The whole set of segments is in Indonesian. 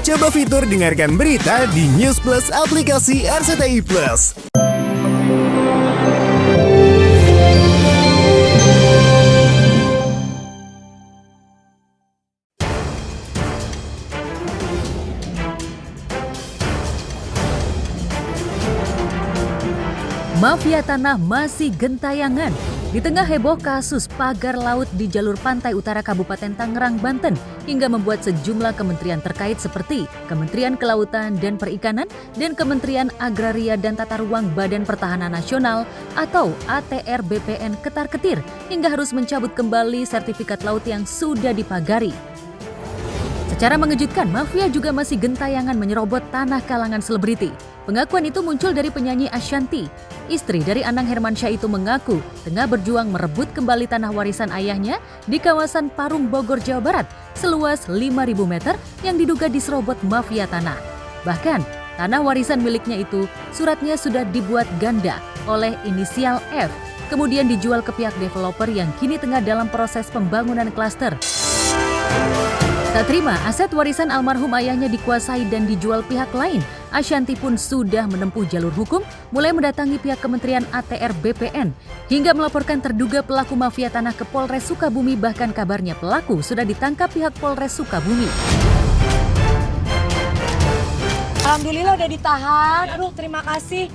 Coba fitur dengarkan berita di News Plus aplikasi RCTI Plus. Mafia tanah masih gentayangan. Di tengah heboh kasus pagar laut di jalur pantai utara Kabupaten Tangerang, Banten, hingga membuat sejumlah kementerian terkait seperti Kementerian Kelautan dan Perikanan dan Kementerian Agraria dan Tata Ruang Badan Pertahanan Nasional atau ATR BPN ketar-ketir hingga harus mencabut kembali sertifikat laut yang sudah dipagari. Secara mengejutkan, mafia juga masih gentayangan menyerobot tanah kalangan selebriti. Pengakuan itu muncul dari penyanyi Ashanty. Istri dari Anang Hermansyah itu mengaku tengah berjuang merebut kembali tanah warisan ayahnya di kawasan Parung, Bogor, Jawa Barat seluas 5.000 meter yang diduga diserobot mafia tanah. Bahkan, tanah warisan miliknya itu suratnya sudah dibuat ganda oleh inisial F, kemudian dijual ke pihak developer yang kini tengah dalam proses pembangunan klaster. Tak terima aset warisan almarhum ayahnya dikuasai dan dijual pihak lain, Ashanty pun sudah menempuh jalur hukum, mulai mendatangi pihak Kementerian ATR BPN, hingga melaporkan terduga pelaku mafia tanah ke Polres Sukabumi, bahkan kabarnya pelaku sudah ditangkap pihak Polres Sukabumi. Alhamdulillah udah ditahan, aduh terima kasih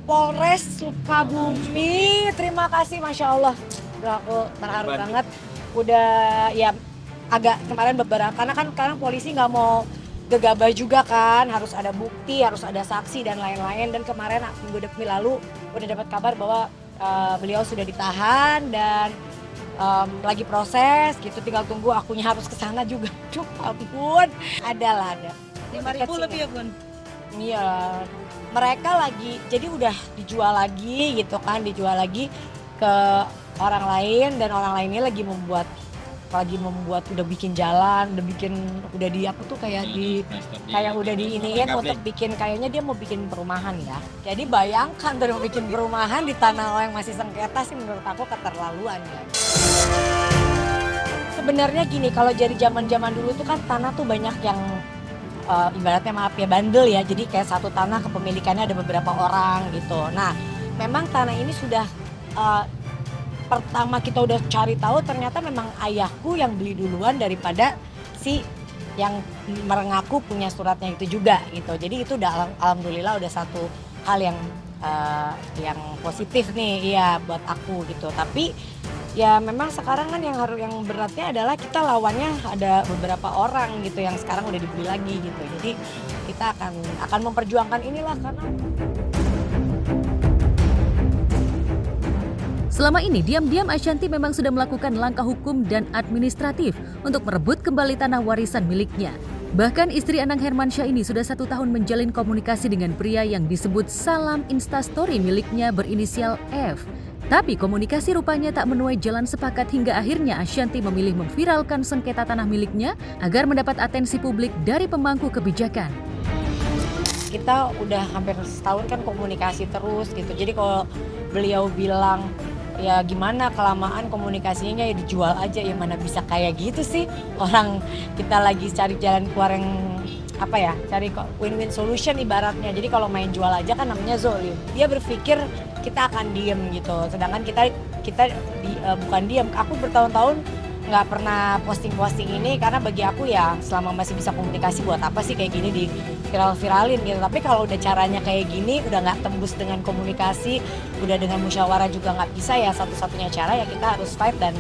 Polres Sukabumi, terima kasih Masya Allah. Udah aku terharu banget, udah ya agak kemarin beberapa, karena kan sekarang polisi nggak mau gegabah juga kan, harus ada bukti, harus ada saksi dan lain-lain. Dan kemarin minggu lalu udah dapat kabar bahwa beliau sudah ditahan dan lagi proses gitu, tinggal tunggu akunya harus kesana juga. Duh ampun, ada. 5.000 lebih ya Bun? Iya, mereka lagi, jadi udah dijual lagi gitu kan, dijual lagi ke orang lain dan orang lainnya lagi membuat udah bikin jalan, udah di apa tuh kayak udah diiniin untuk bikin, kayaknya dia mau bikin perumahan ya. Jadi bayangkan tuh mau bikin perumahan di tanah yang masih sengketa sih, menurut aku keterlaluan ya. Sebenarnya gini, kalau dari zaman-zaman dulu tuh kan tanah tuh banyak yang ibaratnya maaf ya bandel ya. Jadi kayak satu tanah kepemilikannya ada beberapa orang gitu. Nah, memang tanah ini sudah pertama kita udah cari tahu ternyata memang ayahku yang beli duluan daripada si yang mengaku punya suratnya itu juga gitu. Jadi itu udah alhamdulillah udah satu hal yang positif nih ya buat aku gitu. Tapi ya memang sekarang kan yang beratnya adalah kita lawannya ada beberapa orang gitu yang sekarang udah dibeli lagi gitu. Jadi kita akan memperjuangkan inilah karena Selama ini, diam-diam Ashanty memang sudah melakukan langkah hukum dan administratif untuk merebut kembali tanah warisan miliknya. Bahkan istri Anang Hermansyah ini sudah 1 tahun menjalin komunikasi dengan pria yang disebut Salam Instastory miliknya berinisial F. Tapi komunikasi rupanya tak menuai jalan sepakat hingga akhirnya Ashanty memilih memviralkan sengketa tanah miliknya agar mendapat atensi publik dari pemangku kebijakan. Kita udah hampir setahun kan komunikasi terus gitu. Jadi kalau beliau bilang ya gimana kelamaan komunikasinya ya dijual aja, ya mana bisa kayak gitu sih, orang kita lagi cari jalan keluar yang apa ya, cari win-win solution ibaratnya. Jadi kalau main jual aja kan namanya zolim. Dia berpikir kita akan diem gitu, sedangkan kita bukan diem. Aku bertahun-tahun nggak pernah posting ini karena bagi aku ya selama masih bisa komunikasi buat apa sih kayak gini di viral-viralin gitu. Tapi kalau udah caranya kayak gini, udah nggak tembus dengan komunikasi, udah dengan musyawarah juga nggak bisa, ya satu-satunya cara ya kita harus fight dan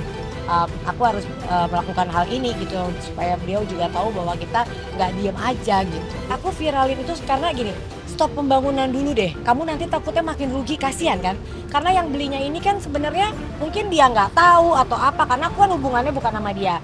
aku harus melakukan hal ini gitu supaya beliau juga tahu bahwa kita nggak diem aja gitu. Aku viralin itu karena gini, stop pembangunan dulu deh, kamu nanti takutnya makin rugi, kasihan kan? Karena yang belinya ini kan sebenarnya mungkin dia nggak tahu atau apa, karena aku kan hubungannya bukan sama dia.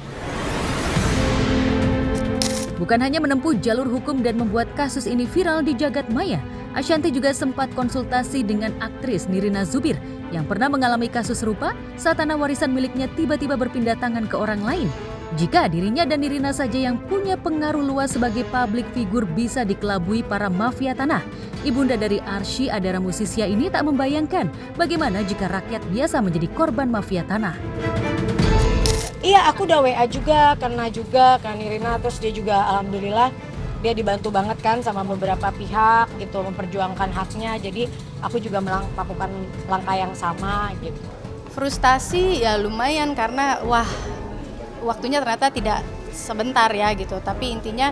Bukan hanya menempuh jalur hukum dan membuat kasus ini viral di jagat maya, Ashanty juga sempat konsultasi dengan aktris Nirina Zubir yang pernah mengalami kasus serupa saat tanah warisan miliknya tiba-tiba berpindah tangan ke orang lain. Jika dirinya dan Nirina saja yang punya pengaruh luas sebagai publik figur bisa dikelabui para mafia tanah, ibunda dari Arsy Adara Musisia ini tak membayangkan bagaimana jika rakyat biasa menjadi korban mafia tanah. Iya, aku udah WA juga, kena juga kan Nirina, terus dia juga alhamdulillah dia dibantu banget kan sama beberapa pihak gitu memperjuangkan haknya. Jadi aku juga melakukan langkah yang sama gitu. Frustasi ya lumayan karena waktunya ternyata tidak sebentar ya gitu. Tapi intinya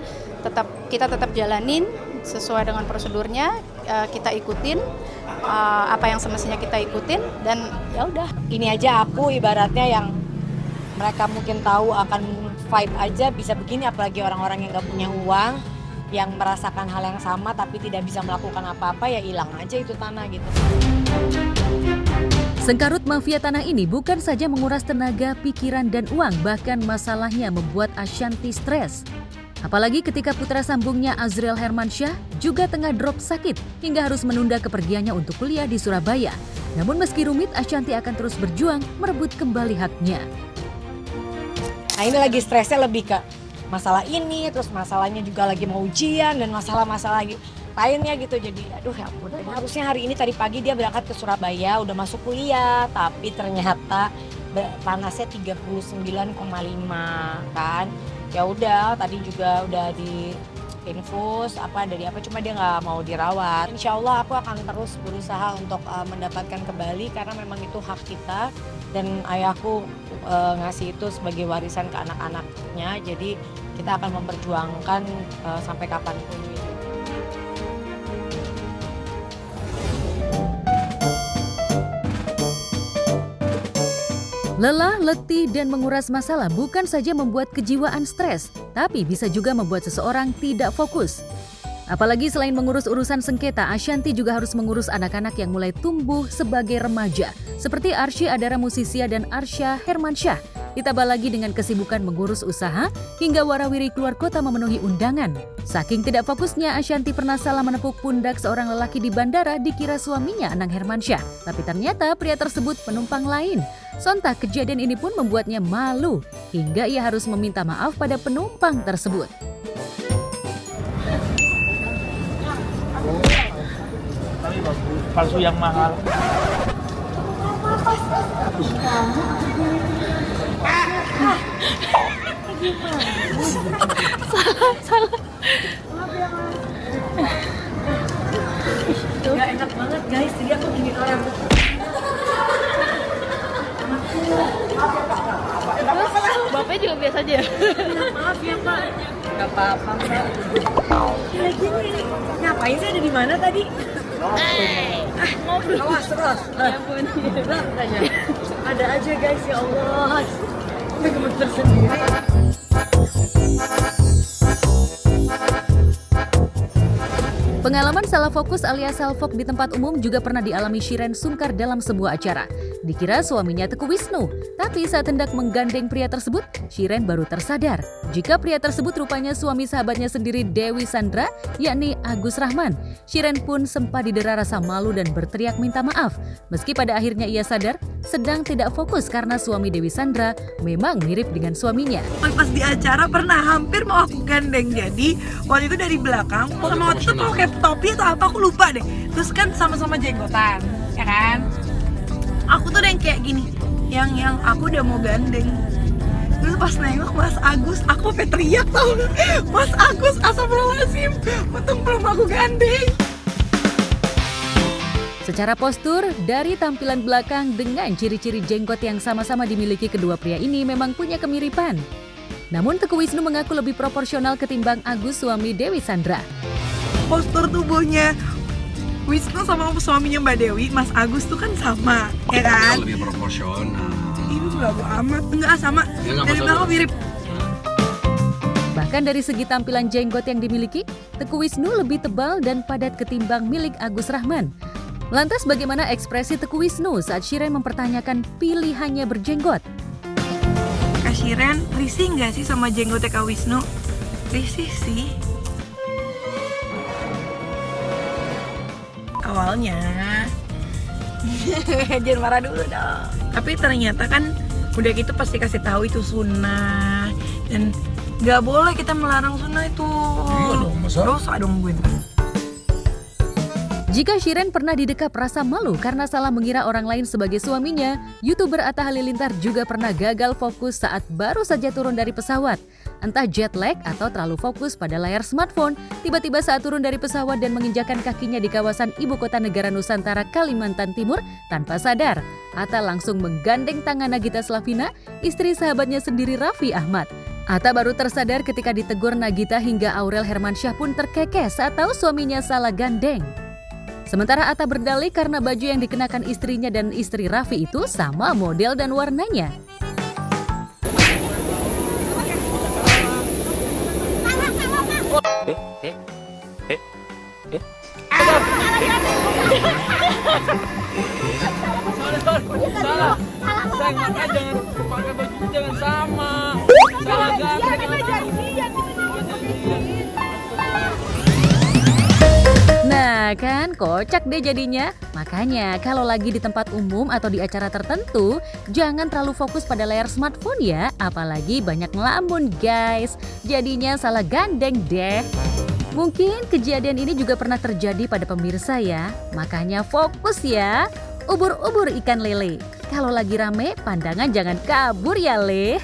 kita tetap jalanin sesuai dengan prosedurnya, kita ikutin apa yang semestinya kita ikutin dan ya udah. Ini aja aku ibaratnya yang mereka mungkin tahu akan fight aja bisa begini, apalagi orang-orang yang gak punya uang, yang merasakan hal yang sama tapi tidak bisa melakukan apa-apa, ya hilang aja itu tanah gitu. Sengkarut mafia tanah ini bukan saja menguras tenaga, pikiran, dan uang, bahkan masalahnya membuat Ashanti stres. Apalagi ketika putra sambungnya Azriel Hermansyah juga tengah drop sakit hingga harus menunda kepergiannya untuk kuliah di Surabaya. Namun meski rumit, Ashanti akan terus berjuang merebut kembali haknya. Nah ini lagi stresnya lebih ke masalah ini, terus masalahnya juga lagi mau ujian dan masalah-masalah lainnya gitu. Jadi aduh ya ampun, harusnya hari ini tadi pagi dia berangkat ke Surabaya udah masuk kuliah, tapi ternyata panasnya 39,5 kan. Ya udah tadi juga udah di infus cuma dia nggak mau dirawat. Insya Allah aku akan terus berusaha untuk mendapatkan kembali karena memang itu hak kita dan ayahku ngasih itu sebagai warisan ke anak-anaknya. Jadi kita akan memperjuangkan sampai kapanpun gitu. Lelah, letih, dan menguras masalah bukan saja membuat kejiwaan stres, tapi bisa juga membuat seseorang tidak fokus. Apalagi selain mengurus urusan sengketa, Ashanti juga harus mengurus anak-anak yang mulai tumbuh sebagai remaja, seperti Arsy Adara Musisia dan Arsya Hermansyah. Ditambah lagi dengan kesibukan mengurus usaha, hingga warawiri keluar kota memenuhi undangan. Saking tidak fokusnya, Ashanti pernah salah menepuk pundak seorang lelaki di bandara dikira suaminya Anang Hermansyah. Tapi ternyata pria tersebut penumpang lain. Sontak kejadian ini pun membuatnya malu, hingga ia harus meminta maaf pada penumpang tersebut. Palsu yang mahal. Salah. Gak enak banget guys, jadi aku gini orang. Terus bapaknya juga biasa aja ya? Maaf ya Pak. Gak apa-apa Mbak. Lagi nih, ngapain sih ada di mana tadi? Ngobrol. Awas terus. Ya ampun. Ada aja guys, ya Allah. Udah gemeter sendiri. Pengalaman salah fokus alias salfok di tempat umum juga pernah dialami Shireen Sungkar dalam sebuah acara. Dikira suaminya Teguh Wisnu, tapi saat hendak menggandeng pria tersebut, Shireen baru tersadar jika pria tersebut rupanya suami sahabatnya sendiri Dewi Sandra, yakni Agus Rahman. Shireen pun sempat didera rasa malu dan berteriak minta maaf. Meski pada akhirnya ia sadar sedang tidak fokus karena suami Dewi Sandra memang mirip dengan suaminya. Pas di acara pernah hampir mau aku gandeng, jadi waktu itu dari belakang sama waktu itu pakai topi atau apa aku lupa deh, terus kan sama-sama jenggotan ya kan, aku tuh udah yang kayak gini, yang aku udah mau gandeng, terus pas nengok Mas Agus, aku sampai teriak tau gak? Mas Agus, astagfirullahaladzim, untung belum aku gandeng. Secara postur, dari tampilan belakang dengan ciri-ciri jenggot yang sama-sama dimiliki kedua pria ini memang punya kemiripan. Namun Teguh Wisnu mengaku lebih proporsional ketimbang Agus suami Dewi Sandra. Postur tubuhnya Wisnu sama suaminya Mbak Dewi, Mas Agus tuh kan sama, ya kan? Lebih proporsional. Ini gak amat, enggak sama, dari belakang mirip. Bahkan dari segi tampilan jenggot yang dimiliki, Teguh Wisnu lebih tebal dan padat ketimbang milik Agus Rahman. Lantas bagaimana ekspresi Teguh Wisnu saat Shireen mempertanyakan pilihannya berjenggot? Kak Shireen, risih nggak sih sama jenggotnya Kak Wisnu? Risih sih. Awalnya. Jangan marah dulu dong. Tapi ternyata kan udah gitu pasti kasih tahu itu sunnah. Dan nggak boleh kita melarang sunnah itu. Iya dong, masa? Dosa dong gue. Jika Shiren pernah didekap rasa malu karena salah mengira orang lain sebagai suaminya, YouTuber Atta Halilintar juga pernah gagal fokus saat baru saja turun dari pesawat. Entah jet lag atau terlalu fokus pada layar smartphone, tiba-tiba saat turun dari pesawat dan menginjakan kakinya di kawasan ibu kota negara Nusantara Kalimantan Timur tanpa sadar, Atta langsung menggandeng tangan Nagita Slavina, istri sahabatnya sendiri Raffi Ahmad. Atta baru tersadar ketika ditegur Nagita hingga Aurel Hermansyah pun terkekeh saat tahu suaminya salah gandeng. Sementara Atta berdalih karena baju yang dikenakan istrinya dan istri Raffi itu sama model dan warnanya. Salah. Saya makanya jangan pakai baju jangan sama. Salah gandeng. Nah kan, kocak deh jadinya. Makanya kalau lagi di tempat umum atau di acara tertentu, jangan terlalu fokus pada layar smartphone ya. Apalagi banyak ngelamun guys. Jadinya salah gandeng deh. Mungkin kejadian ini juga pernah terjadi pada pemirsa ya. Makanya fokus ya. Ubur-ubur ikan lele. Kalau lagi rame, pandangan jangan kabur ya le.